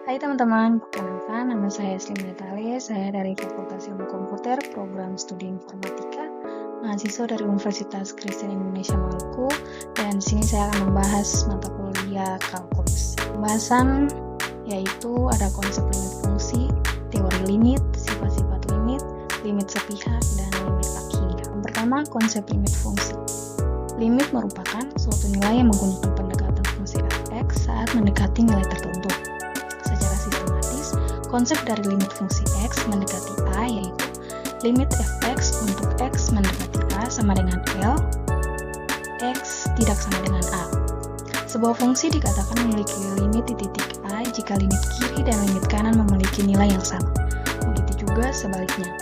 Hai teman-teman, perkenalkan nama saya Slim Natale, saya dari Fakultas Ilmu Komputer, Program Studi Informatika, mahasiswa dari Universitas Kristen Indonesia Maluku, dan di sini saya akan membahas mata kuliah kalkulus. Pembahasan yaitu ada konsep limit fungsi, teori limit, sifat-sifat limit, limit sepihak, dan limit tak hingga. Yang pertama, konsep limit fungsi. Limit merupakan suatu nilai yang menggunakan pendekatan fungsi f(x) saat mendekati nilai tertentu. Secara sistematis, konsep dari limit fungsi x mendekati a yaitu limit f(x) untuk x mendekati a sama dengan L, x tidak sama dengan a. Sebuah fungsi dikatakan memiliki limit di titik a jika limit kiri dan limit kanan memiliki nilai yang sama. Begitu juga sebaliknya.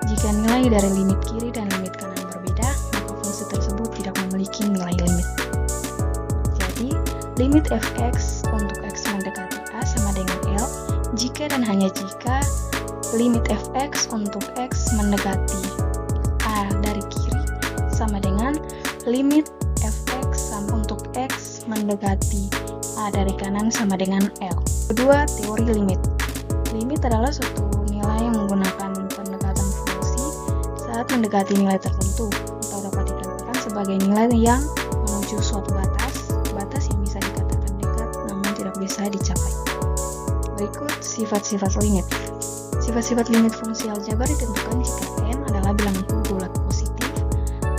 Jika nilai dari limit kiri dan limit kanan berbeda, maka fungsi tersebut tidak memiliki nilai limit. Jadi, limit f(x) untuk x mendekati a sama dengan L jika dan hanya jika limit f(x) untuk x mendekati a dari kiri sama dengan limit f(x) untuk x mendekati a dari kanan sama dengan L. Kedua, teori limit. Limit adalah suatu nilai yang menggunakan pendekatan fungsi saat mendekati nilai tertentu atau dapat dikatakan sebagai nilai yang menuju suatu batas yang bisa dikatakan dekat namun tidak bisa dicapai. Berikut sifat-sifat limit. Sifat-sifat limit fungsi aljabar ditentukan jika n adalah bilangan bulat positif,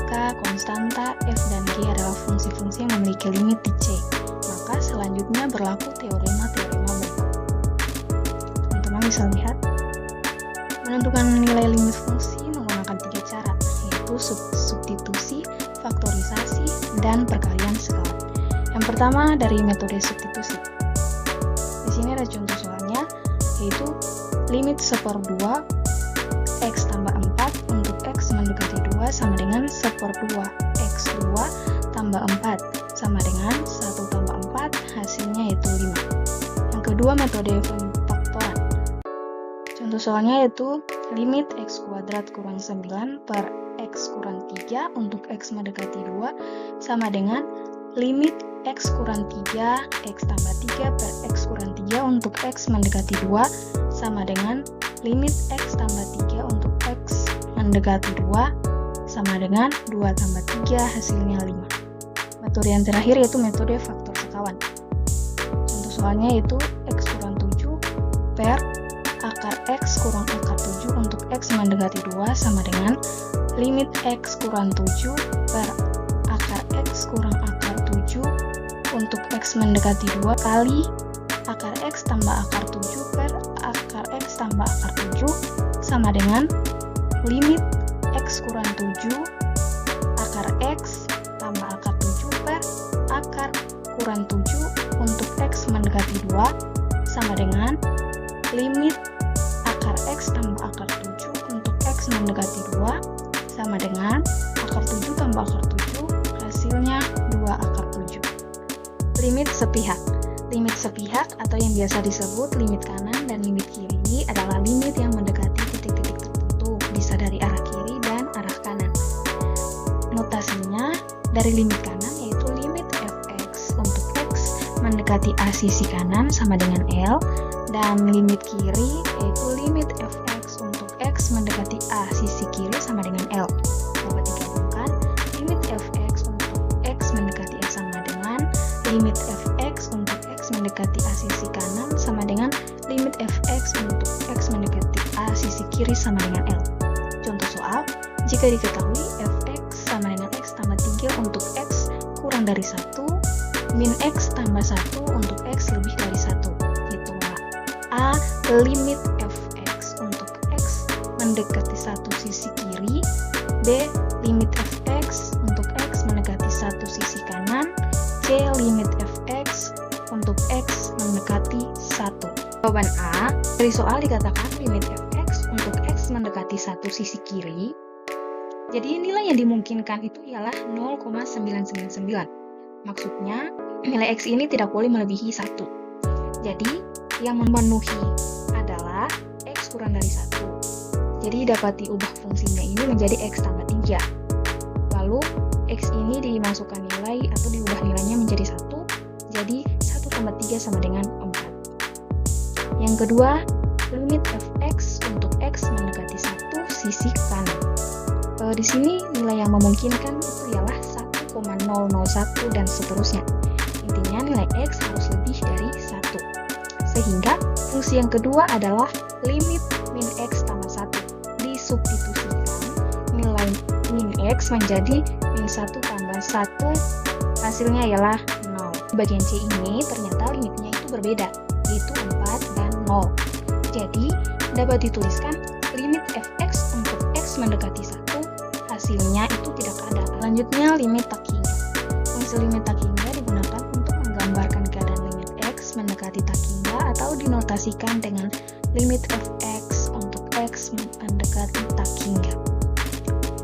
k konstanta, f dan g adalah fungsi-fungsi yang memiliki limit di c. Maka selanjutnya berlaku teorema-teorema berikut. Teman-teman bisa lihat, menentukan nilai limit fungsi menggunakan 3 cara, yaitu substitusi, faktorisasi, dan perkalian skala. Yang pertama dari metode substitusi. Di sini ada contoh soalnya, yaitu limit 1/2 x tambah 4 untuk x mendekati 2 sama dengan 1/2 x2 tambah 4 sama dengan 1 tambah 4 hasilnya yaitu 5. Yang kedua metode faktoran. Contoh soalnya yaitu limit x kuadrat kurang 9 per x kurang 3 untuk x mendekati 2 sama dengan limit x kurang 3 x tambah 3 per x kurang 3 untuk x mendekati 2 sama dengan limit x tambah 3 untuk x mendekati 2 sama dengan 2 tambah 3 hasilnya 5. Metode yang terakhir yaitu metode faktor sekawan. Contoh soalnya yaitu x kurang 7 per akar x kurang akar 7 untuk x mendekati 2 sama dengan limit x kurang 7 per akar x kurang akar 7 untuk x mendekati 2 kali akar x tambah akar 7 per akar x tambah akar 7 sama dengan limit x kurang 7 akar x tambah akar 7 per akar kurang 7 untuk x mendekati 2 sama dengan limit akar x tambah akar 7 untuk x mendekati 2 sama dengan akar 7 tambah akar 7 hasilnya 2 akar 7. Limit sepihak. Limit sepihak atau yang biasa disebut limit kanan dan limit kiri adalah limit yang mendekati titik-titik tertentu, bisa dari arah kiri dan arah kanan. Notasinya dari limit kanan yaitu limit f(x) untuk x mendekati a sisi kanan sama dengan L, dan limit kiri yaitu limit f(x) untuk x mendekati a sisi kiri sama dengan L. Dapat digabungkan, limit f(x) untuk x mendekati a sama dengan limit f(x) untuk x mendekati a sisi kanan sama dengan limit f(x) untuk x mendekati a sisi kiri sama dengan L. Contoh soal, jika diketahui f(x) sama dengan x tambah 3 untuk x kurang dari 1, min x tambah 1 untuk x lebih dari 1. Itulah A, limit f(x) untuk x mendekati 1 sisi kiri, B, limit f(x) untuk x mendekati 1 sisi kanan, C, limit f(x) untuk x mendekati 1. Jawaban A, dari soal dikatakan limit f(x) untuk x mendekati 1 sisi kiri. Jadi nilai yang dimungkinkan itu ialah 0,999. Maksudnya, nilai x ini tidak boleh melebihi 1. Jadi, yang memenuhi adalah x kurang dari 1. Jadi dapat diubah fungsinya ini menjadi x tambah 3. Lalu, x ini dimasukkan nilai atau diubah nilainya menjadi 1. Jadi, 1 tambah 3 sama dengan 4. Yang kedua, limit fx untuk x mendekati 1 sisi kanan. Di sini nilai yang memungkinkan itu ialah 1,001 dan seterusnya. Intinya nilai x harus lebih dari 1. Sehingga fungsi yang kedua adalah limit min x tambah 1. Disubstitusikan nilai min x menjadi min 1 tambah 1, hasilnya ialah 0. Di bagian C ini ternyata limitnya itu berbeda, yaitu 4 dan 0. Jadi dapat dituliskan limit fx untuk x mendekati 1, hasilnya itu tidak ada. Selanjutnya limit tak hingga. Fungsi limit tak hingga digunakan untuk menggambarkan keadaan limit x mendekati tak hingga atau dinotasikan dengan limit fx untuk x mendekati tak hingga.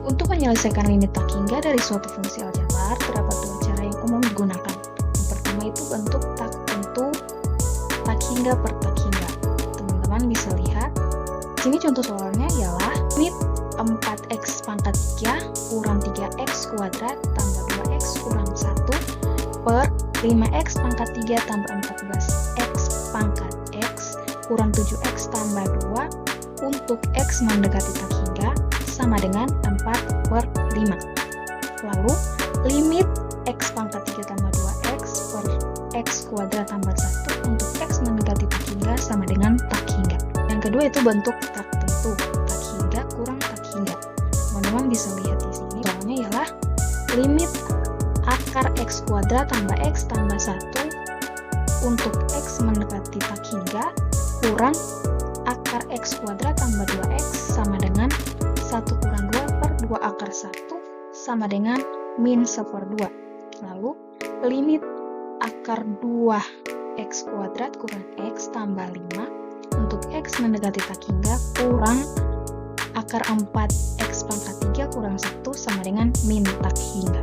Untuk menyelesaikan limit tak hingga dari suatu fungsi aljabar, terdapat dua cara yang umum digunakan. Yang pertama itu bentuk tak tentu tak hingga per tak hingga. Teman-teman bisa lihat, sini contoh soalnya ialah limit 4x pangkat 3 kurang 3x kuadrat tambah 2x kurang 1 per 5x pangkat 3 tambah 14x pangkat x kurang 7x tambah 2 untuk x mendekati tak hingga sama dengan 4 per 5. Lalu, limit x pangkat 3 tambah 2x per x kuadrat tambah 1 untuk x mendekati tak hingga sama dengan tak hingga. Yang kedua itu bentuk tak tentu, tak hingga kurang tak hingga. Teman-teman bisa lihat di sini, soalnya ialah limit akar x kuadrat tambah x tambah 1 untuk x mendekati tak hingga kurang akar x kuadrat tambah 2x sama dengan 1 kurang 2 per 2 akar 1 sama dengan min 1/2. Lalu, limit akar 2x kuadrat kurang x tambah 5 untuk x mendekati tak hingga kurang akar 4x pangkat 3 kurang 1 sama dengan min tak hingga.